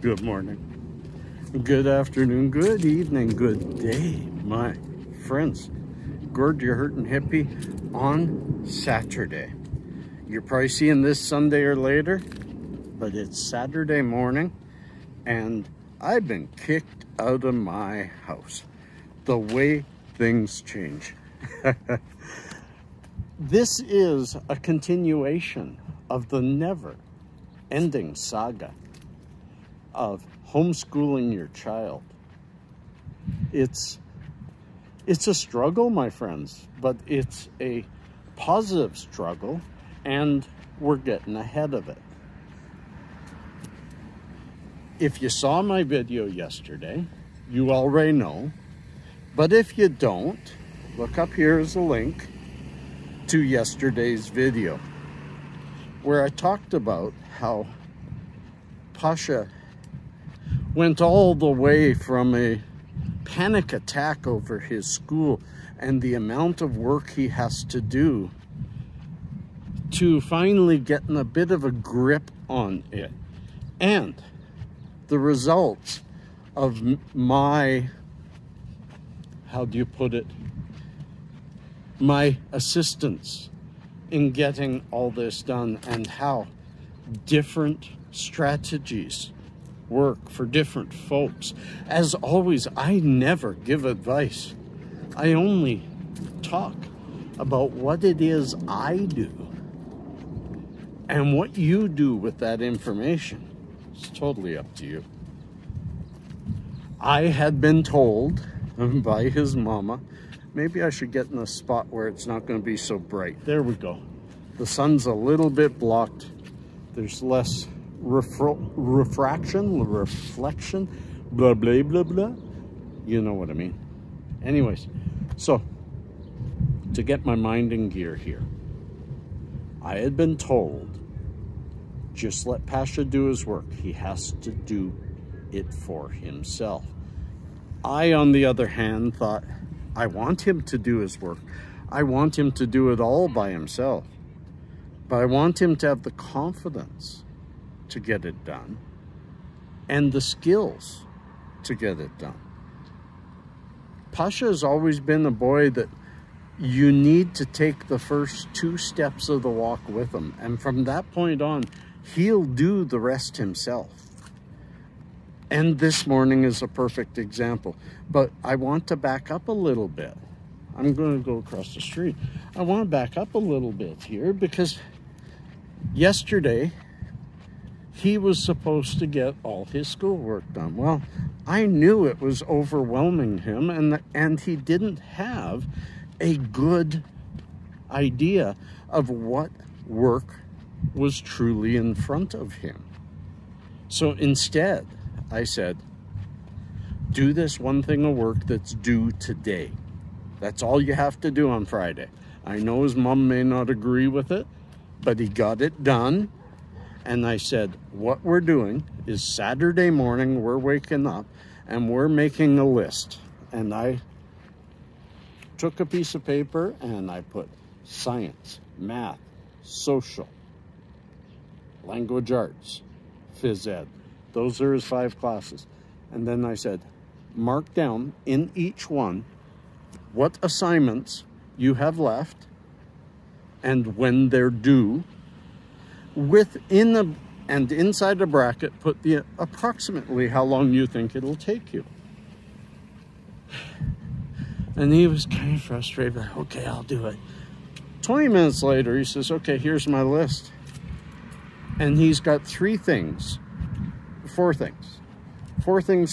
Good morning, good afternoon, good evening, good day, my friends. Gord, you're hurting hippie on Saturday. You're probably seeing this Sunday or later, but it's Saturday morning and I've been kicked out of my house. The way things change. This is a continuation of the never-ending saga of homeschooling your child. It's a struggle, my friends, but it's a positive struggle and we're getting ahead of it. If you saw my video yesterday, you already know, but if you don't, look up here is a link to yesterday's video where I talked about how Pasha went all the way from a panic attack over his school and the amount of work he has to do to finally getting a bit of a grip on it. And the results of my, how do you put it, my assistance in getting all this done, and how different strategies work for different folks. As always, I never give advice. I only talk about what it is I do. And what you do with that information is totally up to you. I had been told by his mama, maybe I should get in a spot where it's not going to be so bright. There we go. The sun's a little bit blocked. There's less reflection, blah, blah, blah, blah. You know what I mean. Anyways, so to get my mind in gear here, I had been told, just let Pasha do his work. He has to do it for himself. I, on the other hand, thought, I want him to do his work. I want him to do it all by himself. But I want him to have the confidence to get it done and the skills to get it done. Pasha has always been a boy that you need to take the first 2 steps of the walk with him. And from that point on, he'll do the rest himself. And this morning is a perfect example. But I want to back up a little bit. I'm going to go across the street. I want to back up a little bit here because yesterday, he was supposed to get all his schoolwork done. Well, I knew it was overwhelming him and he didn't have a good idea of what work was truly in front of him. So instead, I said, do this one thing of work that's due today. That's all you have to do on Friday. I know his mom may not agree with it, but he got it done. And I said, what we're doing is Saturday morning, we're waking up and we're making a list. And I took a piece of paper and I put science, math, social, language arts, phys ed. Those are his 5 classes. And then I said, mark down in each one what assignments you have left and when they're due. Within and inside a bracket, put the approximately how long you think it'll take you. And he was kind of frustrated, but okay, I'll do it. 20 minutes later, he says, okay, here's my list. And he's got 4 things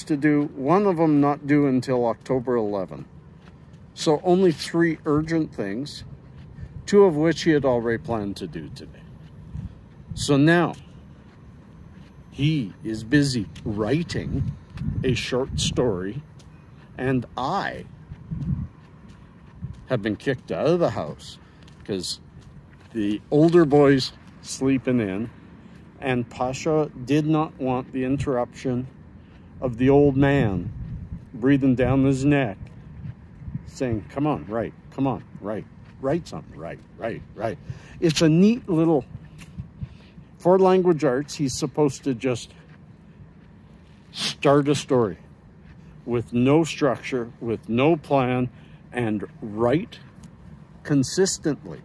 to do. One of them not due until October 11. So only 3 urgent things, 2 of which he had already planned to do today. So now he is busy writing a short story, and I have been kicked out of the house because the older boy's sleeping in, and Pasha did not want the interruption of the old man breathing down his neck, saying, come on, write, come on, write something, write. It's a neat little, for language arts, he's supposed to just start a story with no structure, with no plan, and write consistently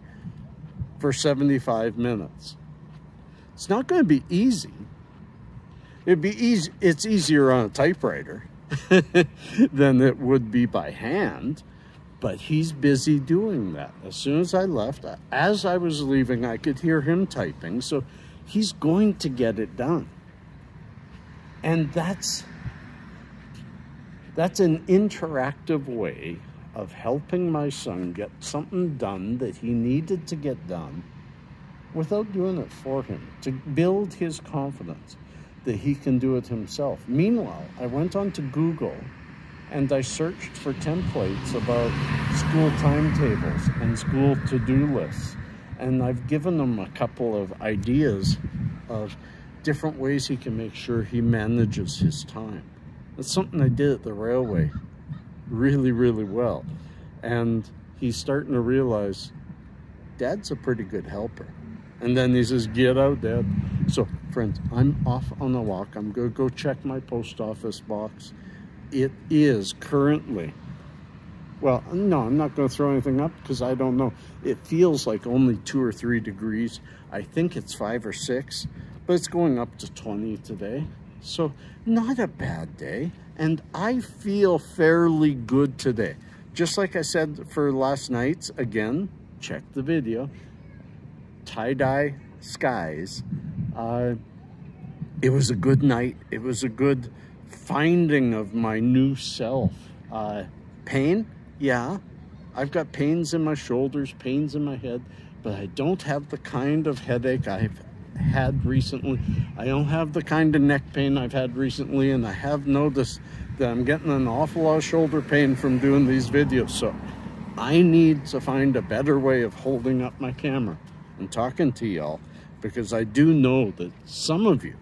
for 75 minutes. It's not going to be easy. It'd be easy. It's easier on a typewriter than it would be by hand, but he's busy doing that. As soon as I left, as I was leaving, I could hear him typing, so he's going to get it done. And that's an interactive way of helping my son get something done that he needed to get done without doing it for him, to build his confidence that he can do it himself. Meanwhile, I went on to Google and I searched for templates about school timetables and school to-do lists. And I've given him a couple of ideas of different ways he can make sure he manages his time. That's something I did at the railway really, really well. And he's starting to realize Dad's a pretty good helper. And then he says, get out, Dad. So, friends, I'm off on a walk. I'm going to go check my post office box. It is currently, well, no, I'm not going to throw anything up because I don't know. It feels like only 2 or 3 degrees. I think it's 5 or 6, but it's going up to 20 today. So, not a bad day. And I feel fairly good today. Just like I said for last night's, again, check the video. Tie-dye skies. It was a good night. It was a good finding of my new self. Pain? Yeah. I've got pains in my shoulders, pains in my head, but I don't have the kind of headache I've had recently. I don't have the kind of neck pain I've had recently, and I have noticed that I'm getting an awful lot of shoulder pain from doing these videos. So I need to find a better way of holding up my camera and talking to y'all, because I do know that some of you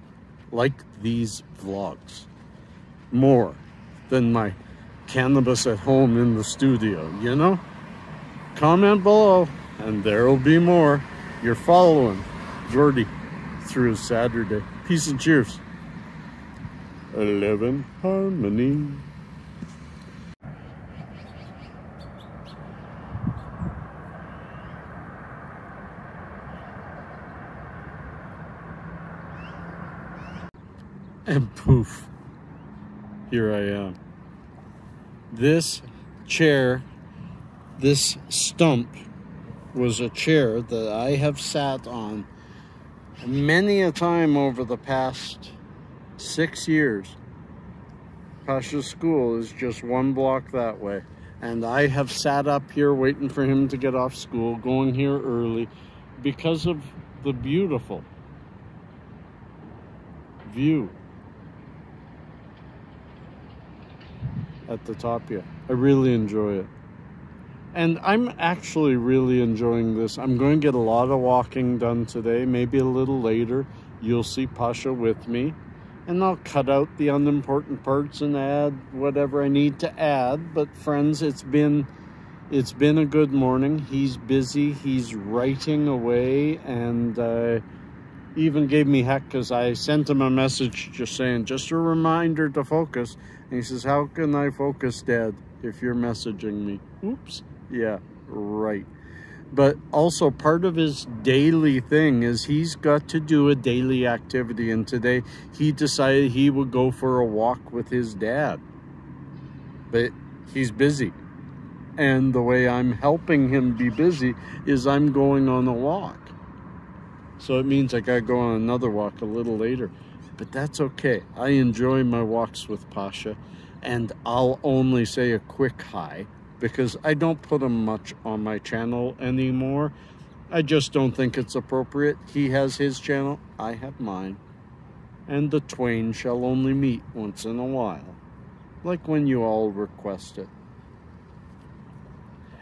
like these vlogs more than my cannabis at home in the studio, you know? Comment below and there'll be more. You're following Jordy through Saturday. Peace and cheers. 11 Harmony. And poof, here I am. This chair, this stump, was a chair that I have sat on many a time over the past 6 years. Pasha's school is just 1 block that way. And I have sat up here waiting for him to get off school, going here early, because of the beautiful view at the top here. I really enjoy it. And I'm actually really enjoying this. I'm going to get a lot of walking done today, maybe a little later. You'll see Pasha with me. And I'll cut out the unimportant parts and add whatever I need to add. But friends, it's been a good morning. He's busy. He's writing away, and even gave me heck because I sent him a message just saying, just a reminder to focus. And he says, how can I focus, Dad, if you're messaging me? Oops. Yeah, right. But also part of his daily thing is he's got to do a daily activity. And today he decided he would go for a walk with his dad. But he's busy. And the way I'm helping him be busy is I'm going on a walk. So it means I gotta go on another walk a little later. But that's okay. I enjoy my walks with Pasha. And I'll only say a quick hi, because I don't put him much on my channel anymore. I just don't think it's appropriate. He has his channel, I have mine. And the twain shall only meet once in a while, like when you all request it.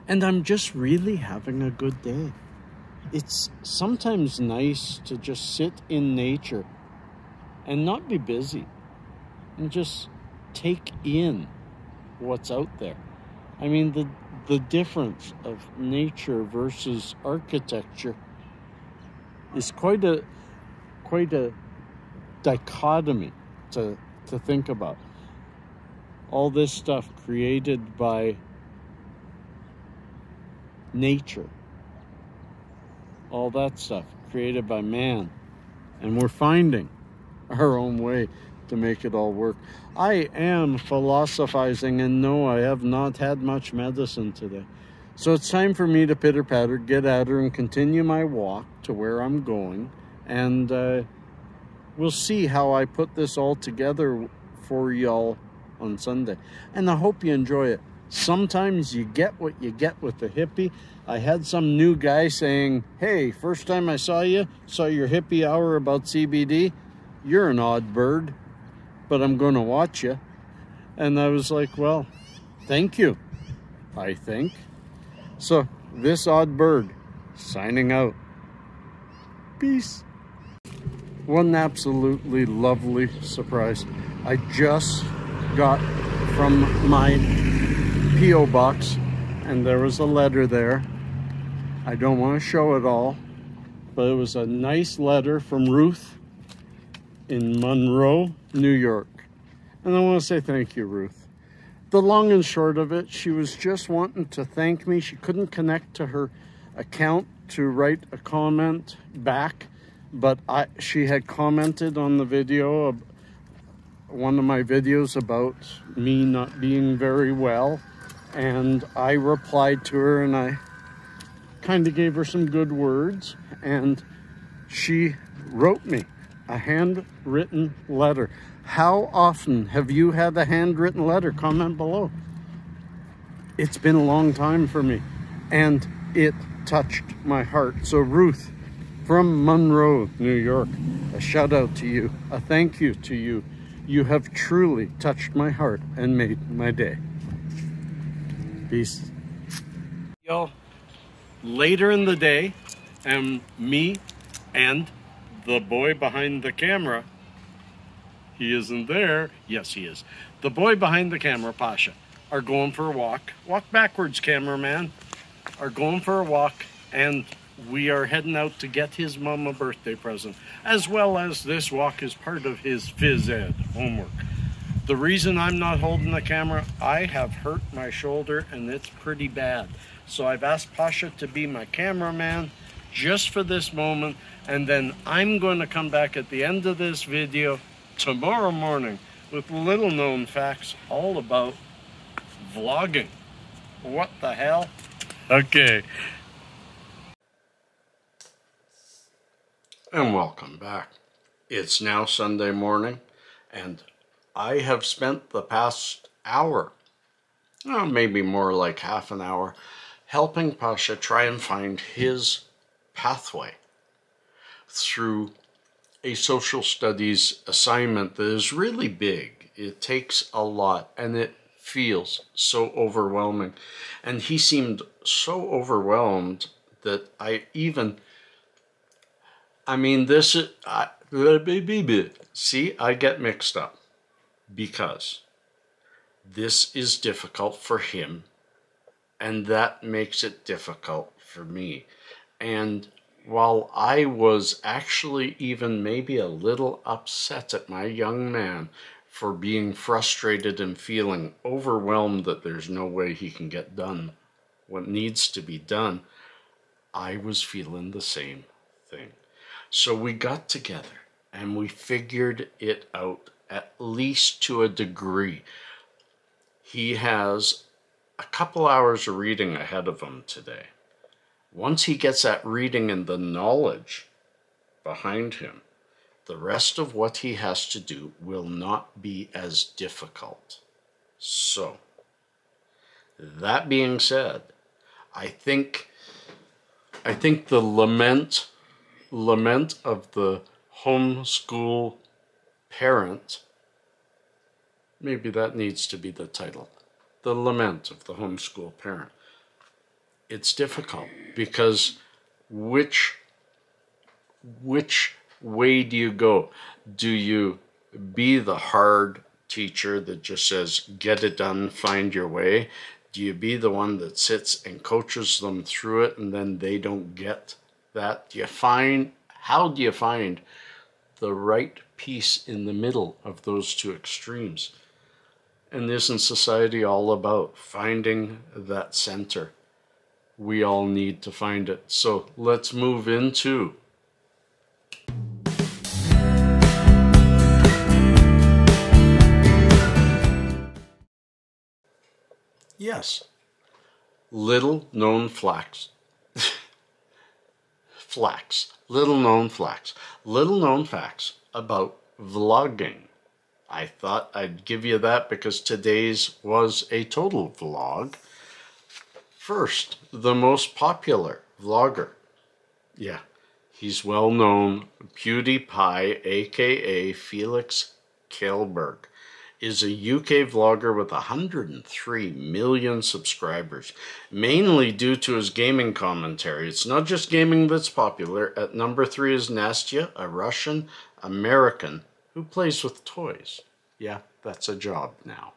And I'm just really having a good day. It's sometimes nice to just sit in nature and not be busy and just take in what's out there. I mean, the difference of nature versus architecture is quite a dichotomy to to think about. All this stuff created by nature. All that stuff created by man. And we're finding our own way to make it all work. I am philosophizing, and no, I have not had much medicine today. So it's time for me to pitter-patter, get at her, and continue my walk to where I'm going. And we'll see how I put this all together for y'all on Sunday. And I hope you enjoy it. Sometimes you get what you get with the hippie. I had some new guy saying, hey, first time I saw your hippie hour about CBD. You're an odd bird, but I'm going to watch you. And I was like, well, thank you, I think. So this odd bird signing out. Peace. One absolutely lovely surprise. I just got from my P.O. box, and there was a letter there. I don't want to show it all, but it was a nice letter from Ruth in Monroe, New York. And I want to say thank you, Ruth. The long and short of it, she was just wanting to thank me. She couldn't connect to her account to write a comment back, but she had commented on the video, one of my videos about me not being very well. And I replied to her, and I kind of gave her some good words, and she wrote me a handwritten letter. How often have you had a handwritten letter? Comment below. It's been a long time for me, and it touched my heart. So Ruth from Monroe, New York, a shout out to you, a thank you to you. You have truly touched my heart and made my day. Peace. Y'all, later in the day, me and the boy behind the camera, he isn't there. Yes, he is. The boy behind the camera, Pasha, are going for a walk. Walk backwards, cameraman. Are going for a walk, and we are heading out to get his mom a birthday present, as well as this walk is part of his phys ed homework. The reason I'm not holding the camera, I have hurt my shoulder, and it's pretty bad. So I've asked Pasha to be my cameraman just for this moment, and then I'm going to come back at the end of this video tomorrow morning with little known facts all about vlogging. What the hell? Okay. And welcome back. It's now Sunday morning, and I have spent the past hour, maybe more like half an hour, helping Pasha try and find his pathway through a social studies assignment that is really big. It takes a lot, and it feels so overwhelming. And he seemed so overwhelmed that see, I get mixed up because this is difficult for him, and that makes it difficult for me. And while I was actually even maybe a little upset at my young man for being frustrated and feeling overwhelmed that there's no way he can get done what needs to be done, I was feeling the same thing. So we got together and we figured it out, at least to a degree. He has a couple hours of reading ahead of him today. Once he gets that reading and the knowledge behind him, the rest of what he has to do will not be as difficult. So, that being said, I think the lament of the homeschool parent, maybe that needs to be the title. The lament of the homeschool parent. It's difficult because which way do you go? Do you be the hard teacher that just says, get it done, find your way? Do you be the one that sits and coaches them through it and then they don't get that? How do you find the right peace in the middle of those two extremes. And isn't society all about finding that center? We all need to find it. So let's move into yes, little known facts. Little known facts about vlogging. I thought I'd give you that because today's was a total vlog. First, the most popular vlogger. Yeah, he's well known. PewDiePie, aka Felix Kjellberg, is a UK vlogger with 103 million subscribers, mainly due to his gaming commentary. It's not just gaming that's popular. At number 3 is Nastya, a Russian American who plays with toys. Yeah, that's a job now.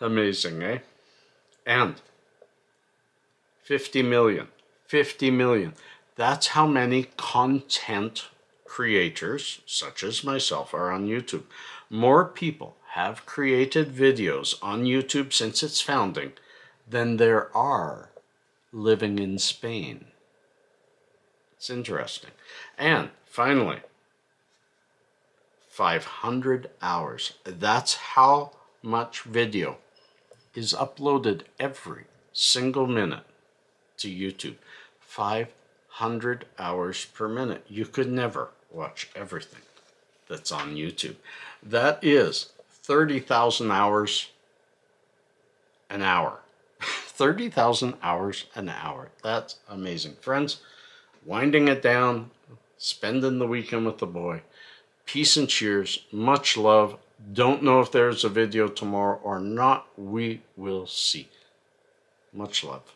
Amazing, eh? And 50 million. 50 million. That's how many content creators, such as myself, are on YouTube. More people have created videos on YouTube since its founding than there are living in Spain. It's interesting. And finally, 500 hours. That's how much video is uploaded every single minute to YouTube. 500 hours per minute. You could never watch everything that's on YouTube. That is 30,000 hours an hour. 30,000 hours an hour. That's amazing. Friends, winding it down, spending the weekend with the boy. Peace and cheers. Much love. Don't know if there's a video tomorrow or not. We will see. Much love.